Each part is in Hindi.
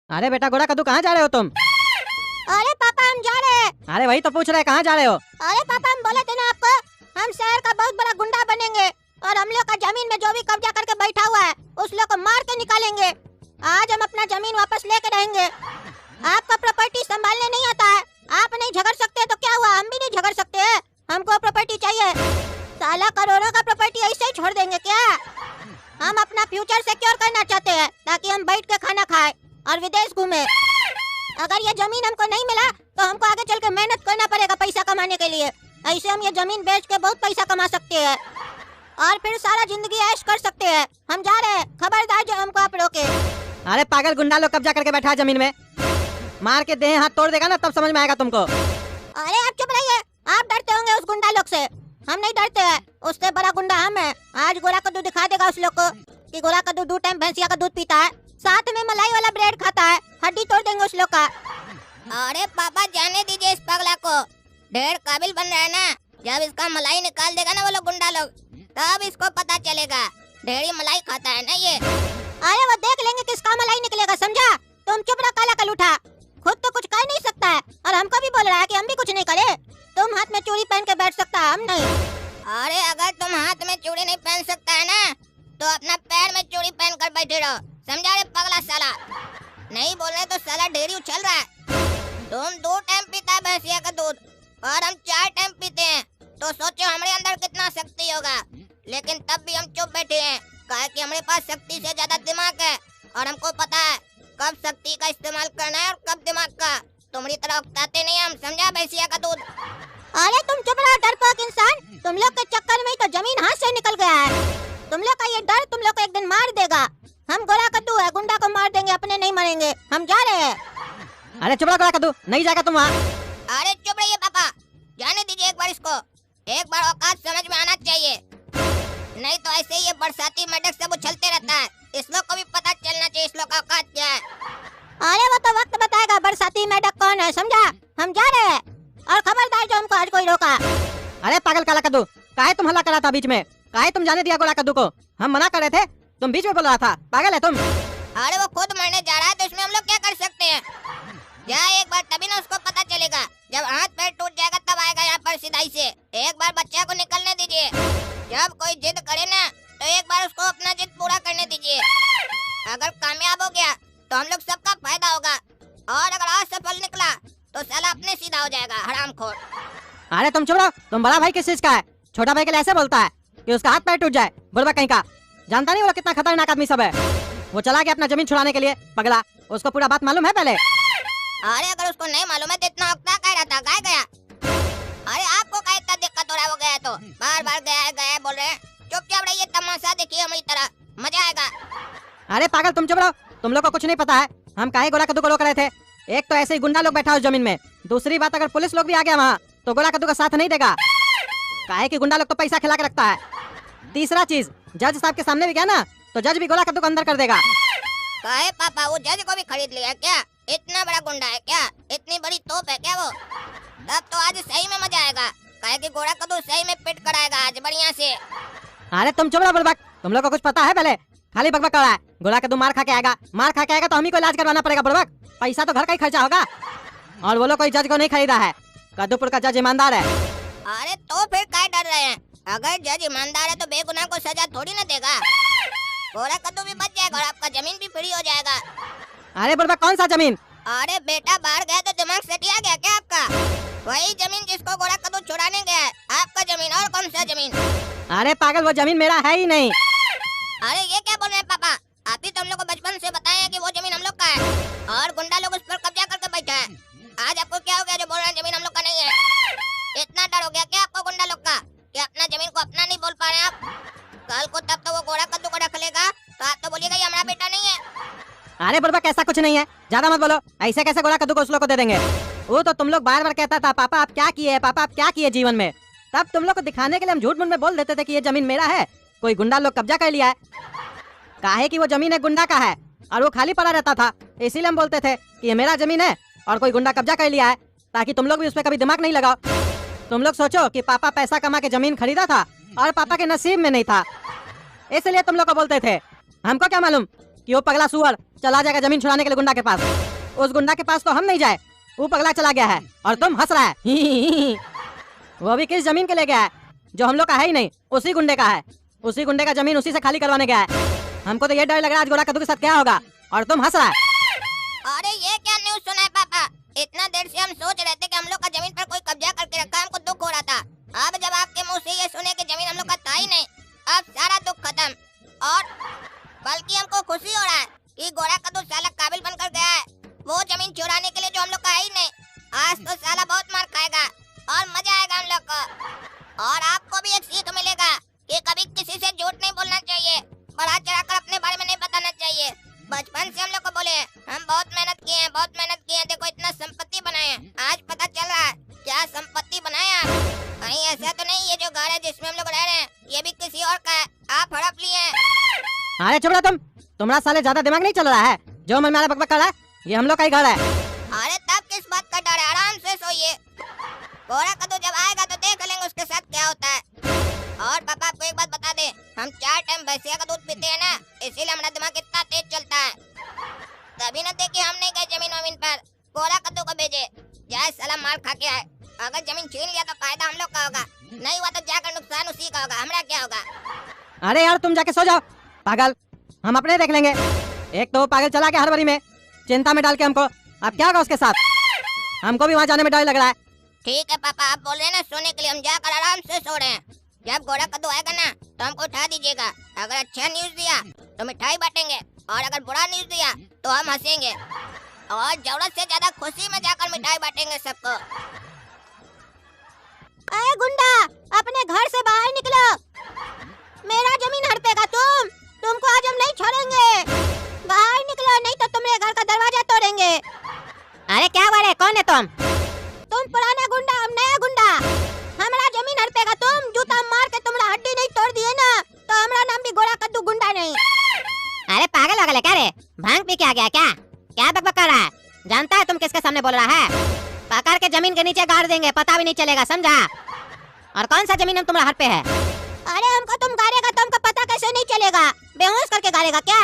अरे बेटा गोरा कद्दू कहाँ जा रहे हो तुम? अरे पापा हम जा रहे हैं। अरे वही तो पूछ रहे कहाँ जा रहे हो? अरे पापा हम बोले थे ना आपको, हम शहर का बहुत बड़ा गुंडा बनेंगे और हम लोग का जमीन में जो भी कब्जा करके बैठा हुआ है उस लोग को मार के निकालेंगे। आज हम अपना जमीन वापस लेके रहेंगे। आपका प्रॉपर्टी संभालने नहीं आता है, आप नहीं झगड़ सकते तो क्या हुआ, हम भी नहीं झगड़ सकते हैं। हमको प्रॉपर्टी चाहिए। साला करोड़ों का प्रॉपर्टी ऐसे ही छोड़ देंगे क्या? हम अपना फ्यूचर सिक्योर करना चाहते हैं ताकि हम बैठ के खाना खाएं और विदेश घूमे। अगर ये जमीन हमको नहीं मिला तो हमको आगे चल के मेहनत करना पड़ेगा पैसा कमाने के लिए। ऐसे हम ये जमीन बेच के बहुत पैसा कमा सकते हैं और फिर सारा जिंदगी ऐश कर सकते हैं। हम जा रहे हैं, खबरदार जो हमको आप रोके। अरे पागल, गुंडा लोग कब्जा करके बैठा है जमीन में, मार के देह हाथ तोड़ देगा ना तब समझ में आएगा तुमको। अरे आप चुप रहिए, आप डरते होंगे उस गुंडा लोग से, हम नहीं डरते हैं। उससे बड़ा गुंडा हम है। आज गोरा कद्दू दिखा देगा उस लोग को कि गोरा कद्दू 2 टाइम भैंसिया का दूध पीता है, साथ में मलाई वाला ब्रेड खाता है। हड्डी तोड़ देंगे उस लोग का। अरे पापा जाने दीजिए इस पगला को, ढेर काबिल बन रहा है ना। जब इसका मलाई निकाल देगा ना वो लोग गुंडा लोग, तब इसको पता चलेगा। ढेरी मलाई खाता है ना ये। अरे वो देख लेंगे किसका मलाई निकलेगा, समझा? तुम चुप रहो काला कलूठा, खुद तो कुछ कर नहीं सकता है और हमको भी बोल रहा है कि हम भी कुछ नहीं करे। तुम हाथ में चूड़ी पहन के बैठ सकता है, हम नहीं। अरे अगर तुम हाथ में चूड़ी नहीं पहन सकता है ना तो अपना पैर में चूड़ी पहन कर बैठे रहो, समझा रे पगला साला। नहीं बोल रहे तो साला ढेरी उछल रहा है। तुम 2 टाइम पीता है भैंसिया का दूध और हम 4 टाइम पीते हैं, तो सोचो हमारे अंदर कितना शक्ति होगा। लेकिन तब भी हम चुप बैठे हैं, कहा कि हमारे पास शक्ति से ज्यादा दिमाग है और हमको पता है कब शक्ति का इस्तेमाल करना है और कब दिमाग का। तुम्हारी तरह उकताते नहीं हम, समझा भैंसिया का दूध। अरे तुम चुप रहो डरपोक इंसान, तुम लोग के चक्कर में ही तो जमीन हाथ से निकल गया है। तुम लोग का ये डर तुम लोग को एक दिन मार देगा। हम गोरा कद्दू है, गुंडा को मार देंगे, अपने नहीं मरेंगे। हम जा रहे हैं। अरे चुप रहो गोरा कद्दू, नहीं जाएगा तुम वहाँ। अरे चुप रहिए पापा, जाने दीजिए एक बार इसको। एक बार औकात समझ में आना चाहिए, नहीं तो ऐसे ही ये बरसाती मेढक सब उछलते रहता है। इस लोग को भी पता चलना चाहिए इस लोग का औकात क्या है। अरे वो तो वक्त बताएगा बरसाती मेढक कौन है, समझा? हम जा रहे हैं और खबरदार जो हमको आज कोई रोका। अरे पागल काला कद्दू, काहे तुम हल्ला कर रहा था बीच में? काहे तुम जाने दिया गोरा कद्दू को? हम मना कर रहे थे, तुम बीच में बोल रहा था। पागल है तुम। अरे वो खुद मरने जा रहा है तो इसमें हम लोग क्या कर सकते हैं? जा एक बार, तभी ना उसको पता चलेगा। जब हाथ पैर टूट जाएगा तब आएगा यहाँ पर सिधाई से। एक बार बच्चा को निकलने दीजिए। जब कोई जिद करे ना तो एक बार उसको अपना जिद पूरा करने दीजिए। अगर कामयाब हो गया तो हम लोग सबका फायदा होगा और अगर असफल निकला तो साला अपने सीधा हो जाएगा, हरामखोर। अरे तुम चुप रहो, तुम बड़ा भाई किस चीज का है? छोटा भाई के लिए ऐसे बोलता है कि उसका हाथ पैर टूट जाए? बुढ़वा कहीं का, जानता नहीं वो कितना खतरनाक आदमी सब है। वो चला गया अपना जमीन छुड़ाने के लिए, पगला। उसको पूरा बात मालूम है पहले? अरे अगर उसको नहीं मालूम है तो इतना हफ्ता कह रहा था, गाय गया। अरे आपको क्या इतना दिक्कत हो रहा है? वो गया तो बार बार गया बोल रहे हैं। चुपचाप रहिए, तमाशा देखिए हमारी तरह, मजा आएगा। अरे पागल तुम चुप रहो, तुम लोग को कुछ नहीं पता है। हम काहे गोरा कद्दू को रोक रहे थे? एक तो ऐसे ही गुंडा लोग बैठा उस जमीन में, दूसरी बात अगर पुलिस लोग भी आ गया वहाँ तो गोरा कद्दू का साथ नहीं देगा। काहे कि गुंडा लोग तो पैसा खिला के रखता है। तीसरा चीज, जज साहब के सामने भी गया ना तो जज भी गोरा कद्दू को अंदर कर देगा। काहे पापा, वो जज को भी खरीद लिया क्या? इतना बड़ा गुंडा है क्या? इतनी बड़ी तोप है क्या वो? तब तो आज सही में मजा आएगा, काहे कि गोरा कद्दू सही में पिट कराएगा आज बढ़िया से। अरे तुम चुप रहो बुड़बक, तुम लोग को कुछ पता है पहले? खाली बकबक कर रहा है। गोरा कद्दू मार खा के आएगा, मार खा के आएगा तो हम ही को इलाज करवाना पड़ेगा बुड़बक। पैसा तो घर का ही खर्चा होगा। और वो लोग कोई जज को नहीं खरीदा है, कद्दूपुर का जज ईमानदार है। अरे तो फिर क्या डर रहे हैं? अगर जज ईमानदार है तो बेगुनाह को सजा थोड़ी ना देगा। गोरा कद्दू भी बच जाएगा और आपका जमीन भी फ्री हो जाएगा। अरे बुड़बक कौन सा जमीन? अरे बेटा बाहर गया तो दिमाग सटिया गया क्या आपका? वही जमीन जिसको गोरा कद्दू छुड़ाने गया है, आपका जमीन। और कौन सा जमीन? अरे पागल, वो जमीन मेरा है ही नहीं। अरे ये क्या बोल रहे हैं पापा? आप ही तो हम लोग को बचपन से बताए हैं कि वो जमीन हम लोग का है और गुंडा लोग उस पर कब्जा करके बैठा है। आज आपको क्या हो गया जो बोल रहे हैं जमीन हम लोग का नहीं है? इतना डर हो गया क्या आपको गुंडा लोग का कि अपना जमीन को अपना नहीं बोल पा रहे आप? कल को तब तो वो गोरा कद्दू को रख लेगा तो आप तो बोलिएगा ये हमारा बेटा नहीं है। अरे बुड़बक ऐसा कुछ नहीं है, ज्यादा मत बोलो। ऐसे कैसे गोरा कद्दू को उस लोग को दे देंगे? वो तो तुम लोग बार बार कहता था पापा आप क्या किए, पापा आप क्या किए जीवन में। तब तुम लोग को दिखाने के लिए हम झूठ मूठ में बोल देते थे कि ये जमीन मेरा है, कोई गुंडा लोग कब्जा कर लिया है। काहे कि वो जमीन एक गुंडा का है और वो खाली पड़ा रहता था, इसीलिए हम बोलते थे कि ये मेरा जमीन है और कोई गुंडा कब्जा कर लिया है, ताकि तुम लोग भी उस पर कभी दिमाग नहीं लगाओ। तुम लोग सोचो कि पापा पैसा कमा के जमीन खरीदा था और पापा के नसीब में नहीं था, इसलिए तुम लोग को बोलते थे। हमको क्या मालूम कि वो पगला सुअर चला जाएगा जमीन छुड़ाने के लिए गुंडा के पास। उस गुंडा के पास तो हम नहीं जाए, वो पगला चला गया है और तुम हंस रहा है। वो भी किस जमीन के ले गया है जो हम लोग का है ही नहीं, उसी गुंडे का है। उसी गुंडे का जमीन उसी से खाली करवाने गया है। हमको तो ये डर लग रहा है आज गोरा कद्दू के साथ क्या होगा, और तुम हंस रहा है। अरे ये क्या न्यूज़ सुना है पापा? इतना देर से हम सोच रहे थे कि हम लोग का जमीन पर कोई कब्जा करके रखा है, हमको दुख हो रहा था। अब जब आपके मुंह से ये सुने कि जमीन हम लोग का था ही नहीं, अब सारा दुख खत्म। और बल्कि हमको खुशी हो रहा है कि गोरा कद्दू साला काबिल बनकर गया है वो जमीन चुराने के लिए जो हम लोग का है ही नहीं। आज तो साला बहुत मार खाएगा और मजा आएगा हम लोग को। और आपको भी एक सीख मिलेगा कि कभी किसी से झूठ नहीं बोलना चाहिए, बढ़ा चढ़ाकर अपने बारे में नहीं बताना चाहिए। बचपन से हम लोग को बोले हैं, हम बहुत मेहनत किए हैं, बहुत मेहनत किए हैं, देखो इतना संपत्ति बनाए हैं। आज पता चल रहा है क्या संपत्ति बनाया। कहीं ऐसा तो नहीं ये जो घर है जिसमें हम लोग रह रहे हैं ये भी किसी और का है, आप हड़प लिए हैं। अरे चुप रहो तुम, तुम्हारा साले ज्यादा दिमाग नहीं चल रहा है। जो मन में आ रहा है बकबक कर रहा है, ये हम लोग का ही घर है। अरे तब किस बात का डर है, आराम से सोइए। गोरा कद्दू जब आएगा तो देख लेंगे उसके साथ क्या होता है। और पापा आपको एक बात बता दे, हम 4 टाइम भैंसिया का दूध पीते हैं ना, इसीलिए हमारा दिमाग इतना तेज चलता है। कभी न देखिए हम नहीं गए जमीन वमीन पर, गोरा कद्दू को भेजे जाए साला मार खा के आए। अगर जमीन छीन लिया तो फायदा हम लोग का होगा, नहीं हुआ तो जाकर नुकसान उसी का होगा, हमारा क्या होगा। अरे यार तुम जाके सो जाओ पागल, हम अपने देख लेंगे। एक तो वो पागल चला गया हड़बड़ी में, चिंता में डाल के हमको। अब क्या होगा उसके साथ, हमको भी वहाँ जाने में डर लग रहा है। ठीक है पापा, आप बोल रहे हैं ना सोने के लिए, हम जाकर आराम से सो रहे हैं। जब गोरा कद्दू आएगा ना तो हमको उठा दीजिएगा। अगर अच्छा न्यूज दिया तो मिठाई बांटेंगे, और अगर बुरा न्यूज दिया तो हम हंसेंगे, और जरूरत से ज्यादा खुशी में जाकर मिठाई बांटेंगे सबको। अरे गुंडा, अपने घर से बाहर निकलो, मेरा जमीन हड़पेगा तुमको आज हम नहीं छोड़ेंगे। बाहर निकलो नहीं तो तुम्हारे घर का दरवाजा तोड़ेंगे। अरे क्या बात है, कौन है तुम? तुम पुराना गुंडा, हम नया गुंडा। हमारा जमीन हड़पेगा तुम, जूता मार के तुम्हारा हड्डी नहीं तोड़ दिए ना तो हमारा नाम भी गोरा कद्दू गुंडा नहीं। अरे पागल हो गए क्या रे, भांग पी के आ गया क्या? क्या बकबक कर रहा है? जानता है तुम किसके सामने बोल रहा है? पकड़ के जमीन के नीचे गाड़ देंगे, पता भी नहीं चलेगा, समझा? और कौन सा जमीन हम तुम्हारा हट पे है? अरे हमको तुम गाड़ेगा तो हमको पता कैसे नहीं चलेगा? बेहोश करके गाड़ेगा क्या?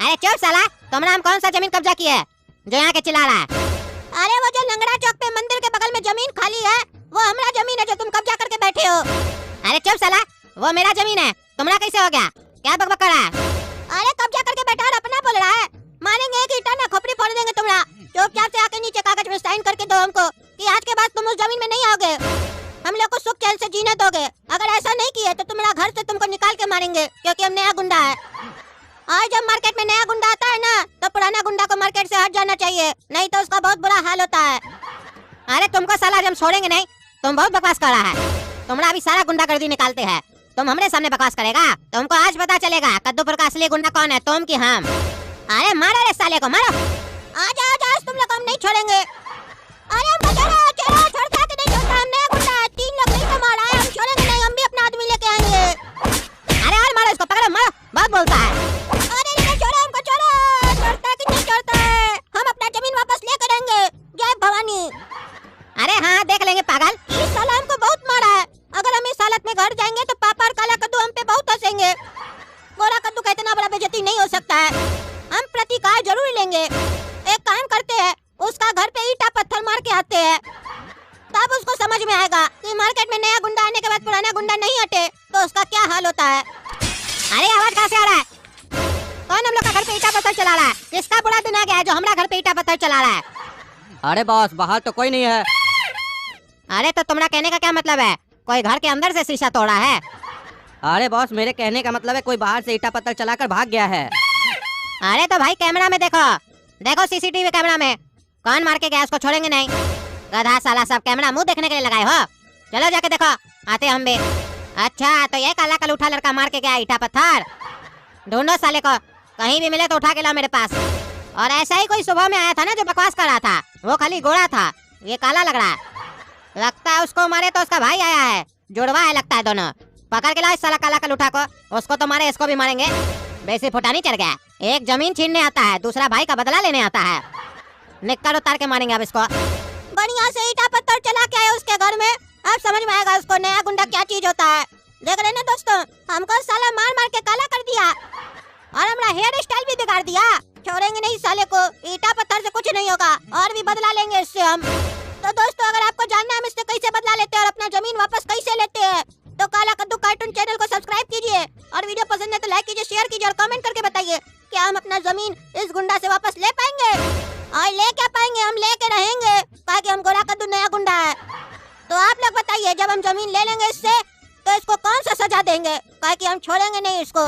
अरे चुप साला, तुमने हम कौन सा जमीन कब्जा की है जो यहाँ के चिल्ला रहा है? अरे वो जो लंगड़ा चौक पे मंदिर के बगल में जमीन खाली है वो हमारा जमीन है जो तुम कब्जा करके बैठे हो। अरे चुप साला, वो मेरा जमीन है, तुम्हारा कैसे हो गया? क्या बकबक कर रहा है? अरे कब्जा करके बैठा और अपना बोल रहा है। मारेंगे एक ईंटा ना खोपड़ी फोड़ देंगे तुम्हारा। चुपचाप से आके नीचे कागज में साइन करके दो हमको कि आज के बाद तुम उस जमीन में नहीं आओगे, हम लोग को सुख चैन से जीने दोगे। अगर ऐसा नहीं किए तो तुम्हारा घर से तुमको निकाल के मारेंगे, क्योंकि हम नया गुंडा है। और जब मार्केट में नया गुंडा आता है ना तो पुराना गुंडा को मार्केट से हट जाना चाहिए, नहीं तो उसका बहुत बुरा हाल होता है। अरे तुमको साला हम छोड़ेंगे नहीं, तुम बहुत बकवास कर रहा है। तुम्हारा अभी सारा गुंडागर्दी निकालते हैं, तुम हमारे सामने बकवास करेगा? तुमको आज पता चलेगा कद्दूपुर का असली गुंडा कौन है, तुम की हम। अरे मारो रे साले को, मारो। आज तुम लोग हम नहीं छोड़ेंगे। अरे हमको छोड़ो, छोड़ता कि नहीं छोड़ता, हम नया गुंडा है, 3 लोग नहीं तो मारा है, हम छोड़ेंगे नहीं, हम भी अपना आदमी लेके आएंगे। अरे और मारो इसको, पकड़ो मारो, बहुत बोलता है। अरे छोड़ो हमको, छोड़ो, छोड़ता कि नहीं छोड़ता है, हम अपना जमीन वापस लेकर आएंगे। जय भवानी। अरे हाँ देख लेंगे पागल। इस साल हमको बहुत मारा है, अगर हम इस हालत में घर जाएंगे तो पापा और काला कद्दू हम पे बहुत हंसेंगे। गोरा कद्दू का इतना बड़ा बेइज्जती नहीं हो सकता है, हम प्रतिकार जरूर लेंगे। एक काम करते हैं, उसका घर पे ईंटा पत्थर मार के आते हैं, तब उसको समझ में आएगा कि मार्केट में नया गुंडा आने के बाद पुराना गुंडा नहीं हटे तो उसका क्या हाल होता है। अरे आवाज कहाँ से आ रहा है? कौन हम लोग का घर पे ईंटा पत्थर चला रहा है? किसका बुरा दिन आ गया है जो हमारा घर पे ईंटा पत्थर चला रहा है? अरे बॉस, बाहर तो कोई नहीं है। अरे तो तुम्हारा कहने का क्या मतलब है, कोई घर के अंदर से शीशा तोड़ा है? अरे बॉस, मेरे कहने का मतलब है कोई बाहर से ईंटा पत्थर चलाकर भाग गया है। अरे तो भाई कैमरा में देखो, देखो सीसीटीवी कैमरा में, कौन मार के गया उसको छोड़ेंगे नहीं। गधा साला, सब कैमरा मुंह देखने के लिए लगाए हो? चलो जाके देखो, आते हम भी। अच्छा तो ये काला कलूठा लड़का मार के गया ईंटा पत्थर, ढूंढो साले को, कहीं भी मिले तो उठा के लाओ मेरे पास। और ऐसा ही कोई सुबह में आया था ना जो बकवास कर रहा था, वो खाली गोरा था, ये काला लग रहा है। लगता है उसको मारे तो उसका भाई आया है, जुड़वा है लगता है दोनों। पकड़ के लाओ इस साला काला कलूठा को, उसको तो मारे इसको भी मारेंगे। बेसी फुटानी चढ़ गया, एक जमीन छीनने आता है, दूसरा भाई का बदला लेने आता है। निक्कर उतार के मारेंगे अब इसको। बढ़िया से ईंटा पत्थर चला के आए उसके घर में, अब समझ में आएगा उसको नया गुंडा क्या चीज होता है। देख रहे ना दोस्तों, हमको साला मार मार के काला कर दिया। और हमारा हेयर स्टाइल भी बिगाड़ दिया। छोड़ेंगे नहीं साले को, ईटा पत्थर से कुछ नहीं होगा और भी बदला लेंगे इससे हम। तो दोस्तों अगर आपको जानना है हम इससे कैसे बदला लेते हैं और अपना जमीन वापस कैसे लेते हैं तो काला कद्दू कार्टून चैनल को सब्सक्राइब कीजिए और वीडियो पसंद है तो लाइक कीजिए, शेयर कीजिए और कमेंट करके बताइए क्या हम अपना जमीन इस गुंडा से वापस ले पाएंगे। और ले क्या पाएंगे, हम लेके रहेंगे ताकि हम गोरा कद्दू नया गुंडा है। तो आप लोग बताइए जब हम जमीन ले लेंगे इससे तो इसको कौन सा सजा देंगे, ताकि हम छोड़ेंगे नहीं इसको।